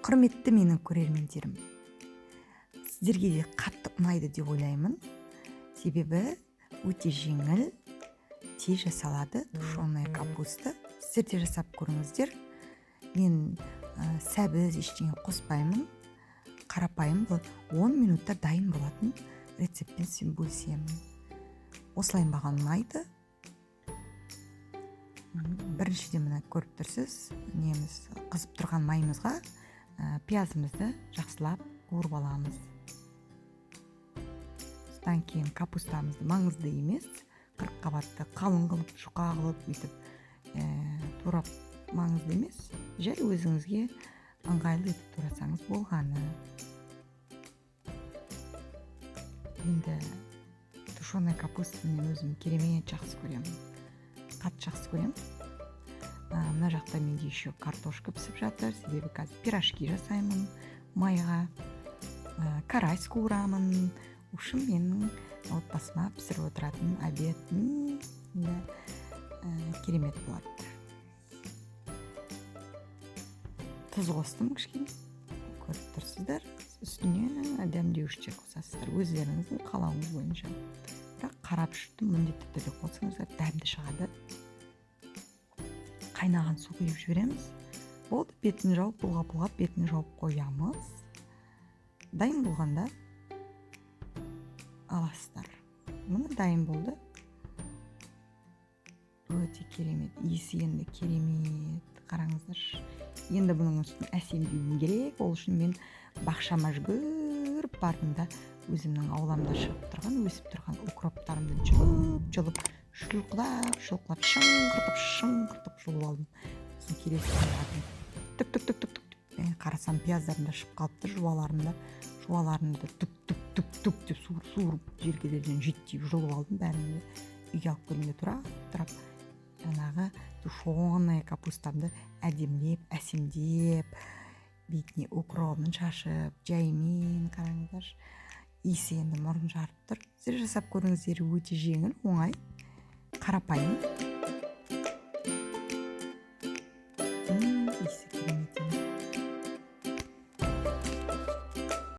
Құрметті менің көрермендерім, сіздерге де қатты ұнайды деп ойлаймын. Себебі өте жеңіл, тез жасалады тушеная капуста. Сіздер де жасап көріңіздер. Мен сәбіз ештеңе қоспаймын. Қарапайым, 10 минутта дайын болатын рецептпен сізбен бөлісемін. Осылай маған ұнайды. Біріншіден мына көріп тұрсыз, қызып тұрған майымызға пиязымызды жақсылап қуырып аламыз. Содан кейін капустамызды маңызды емес, 40 қабатты қалың қылып, жұқа қылып өйтіп турап маңызды емес, жай өзіңізге ыңғайлы етіп турасаңыз болғаны. Енді тушеная капустаны мен өзім керемет жақсы көремін. Қатты жақсы көремін. Мына жақта менде еще картошка пісіп жатыр, себебі қазір пирожки жасаймын майға, карась қуырамын. Ушым менің отбасыма пісіріп отыратын обед керемет болады. Тұз қостым кішкене, көріп тұрсыздар. Үстіне дәмдеуіштер қосасыздар, өздеріңіздің қалауыңыз бойынша. Бірақ қарап жүрдім, міндетті түрде қосыңыздар, дәмді шығады. Қайнаған су құйып жібереміз. Болды, бетін жауып, бұлғап бетін жауып қоямыз. Дайын болғанда аласыздар. Міне дайын болды. Өте керемет, иісі енді керемет. Қараңыздар. Енді бұның үстін әсемдеуім керек. Ол үшін мен бақшама жүгіріп бардым да өзімнің ауламда шығып тұрған, өсіп тұрған укроптарымды жұлып, шұлқылап, шыңғыртып жұлып алдым. Сосын келесі түк. Мен қарасам пияздарым да шығып қалыпты, жуаларымды түк деп суырып желкелерден жеттей жұлып алдым. Бәрін үйге алып келгенде тұрап, жаңағы тушеная капустамды әдемілеп, әсемдеп, бетіне укробын шашып, жаймен қараңыздар. Иісі енді мұрын жарып тұр. Сіздер жасап көріңіздер, өте жеңіл, оңай, қарапайым.